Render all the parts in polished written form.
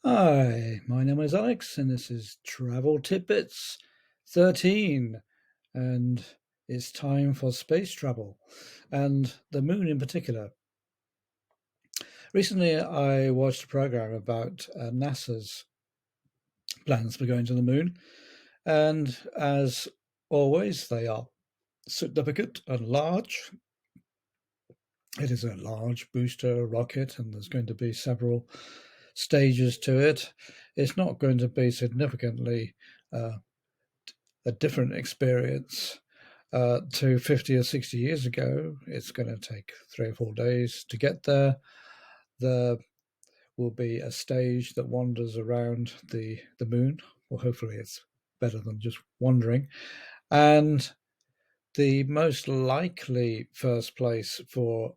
Hi, my name is Alex, and this is Travel TitBits 13, and it's time for space travel, and the moon in particular. Recently, I watched a program about NASA's plans for going to the moon, and as always, they are significant and large. It is a large booster rocket, and there's going to be several stages to it. It's not going to be significantly uh, a different experience to 50 or 60 years ago. It's going to take 3 or 4 days to get there. There will be a stage that wanders around the moon. Well, hopefully, it's better than just wandering. And the most likely first place for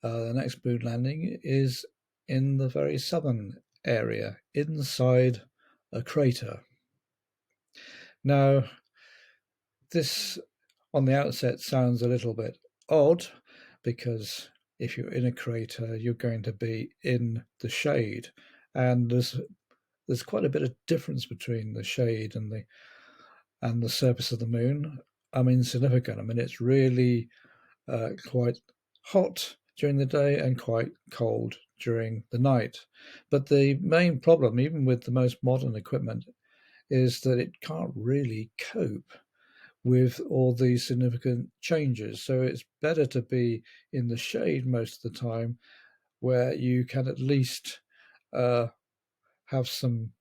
the next moon landing is in the very southern area, inside a crater. Now, this on the outset sounds a little bit odd because if you're in a crater, you're going to be in the shade, and there's quite a bit of difference between the shade and the surface of the moon. I mean, significant. I mean, it's really quite hot during the day and quite cold during the night. But the main problem, even with the most modern equipment, is that it can't really cope with all these significant changes. So it's better to be in the shade most of the time where you can at least uh, have some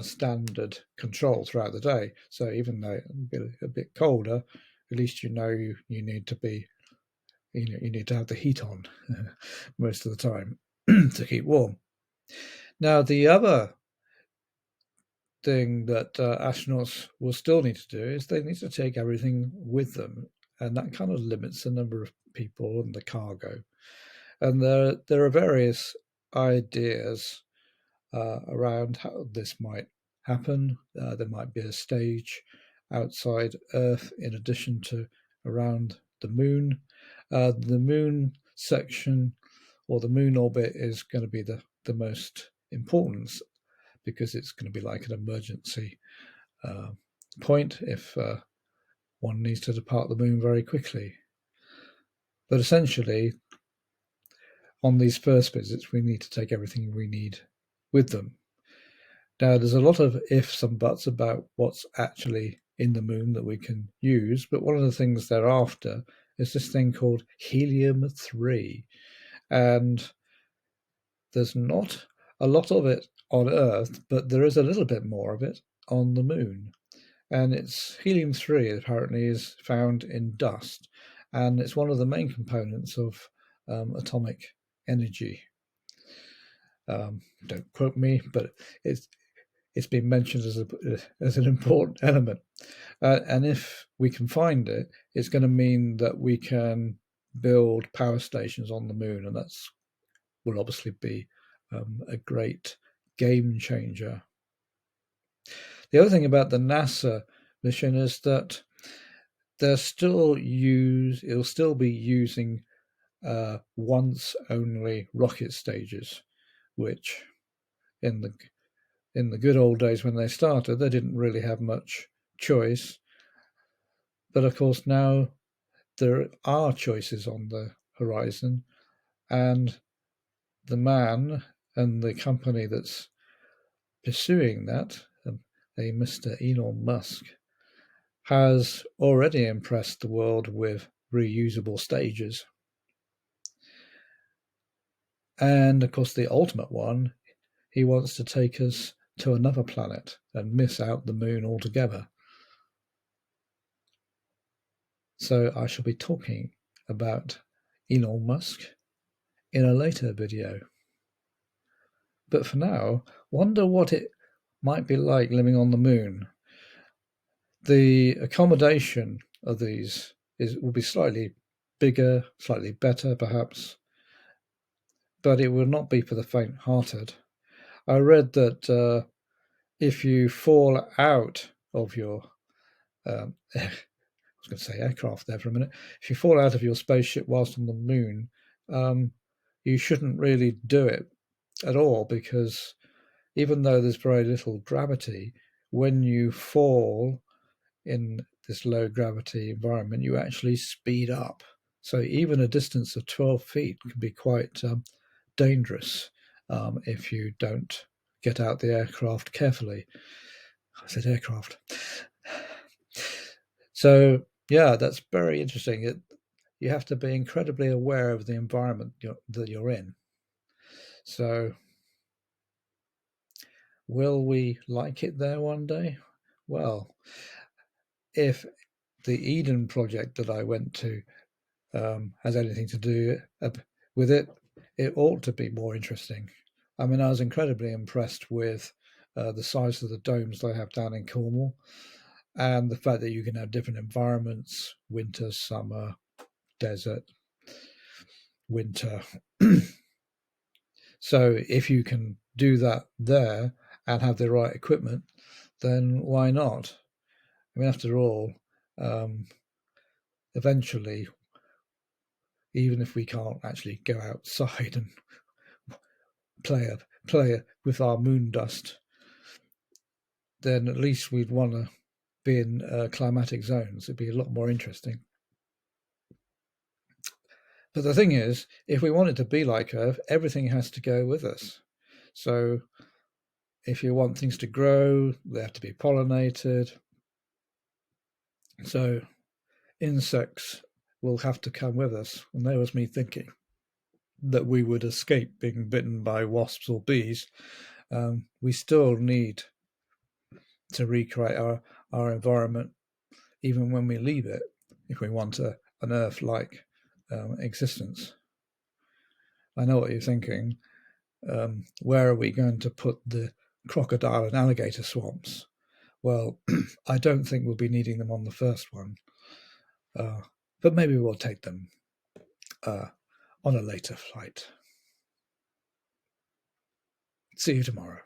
standard control throughout the day. So even though it's a bit colder, at least you need to be you need to have the heat on most of the time to keep warm. Now the other thing that astronauts will still need to do is they need to take everything with them, and that kind of limits the number of people and the cargo. And there are various ideas around how this might happen. There might be a stage outside Earth in addition to around the moon. The moon section or the moon orbit is going to be the most important because it's going to be like an emergency uh, point if one needs to depart the moon very quickly. But essentially, on these first visits, we need to take everything we need with them. Now, there's a lot of ifs and buts about what's actually in the moon that we can use, but one of the things they're after is this thing called helium-3. And there's not a lot of it on Earth, but there is a little bit more of it on the moon. And it's helium-3 apparently is found in dust, and it's one of the main components of atomic energy. Don't quote me, but it's been mentioned as an important element. And if we can find it, it's going to mean that we can build power stations on the moon, and that's will obviously be a great game changer. The other thing about the NASA mission is that it'll still be using once only rocket stages, which in the good old days when they started, they didn't really have much choice. But of course, now there are choices on the horizon, and the man and the company that's pursuing that, a Mr. Elon Musk, has already impressed the world with reusable stages. And of course, the ultimate one, he wants to take us to another planet and miss out the moon altogether. So I shall be talking about Elon Musk in a later video. But for now, wonder what it might be like living on the moon. The accommodation of these will be slightly bigger, slightly better perhaps, but it will not be for the faint-hearted. I read that if you fall out of your I was going to say aircraft there for a minute. If you fall out of your spaceship whilst on the moon, you shouldn't really do it at all because even though there's very little gravity, when you fall in this low gravity environment, you actually speed up. So even a distance of 12 feet can be quite dangerous if you don't get out the aircraft carefully. I said aircraft. So yeah, that's very interesting. You have to be incredibly aware of the environment that you're in. So will we like it there one day? Well, if the Eden project that I went to has anything to do with it, it ought to be more interesting. I mean, I was incredibly impressed with the size of the domes they have down in Cornwall, and the fact that you can have different environments: winter, summer, desert, winter. So if you can do that there and have the right equipment, then why not? I mean, after all, eventually, even if we can't actually go outside and play with our moon dust, then at least we'd want to be in climatic zones. It'd be a lot more interesting. But the thing is, if we want it to be like Earth, everything has to go with us. So if you want things to grow, they have to be pollinated. So insects will have to come with us. And there was me thinking that we would escape being bitten by wasps or bees. We still need to recreate our environment even when we leave it, if we want an Earth-like existence. I know what you're thinking. Where are we going to put the crocodile and alligator swamps? Well, I don't think we'll be needing them on the first one, but maybe we'll take them on a later flight. See you tomorrow.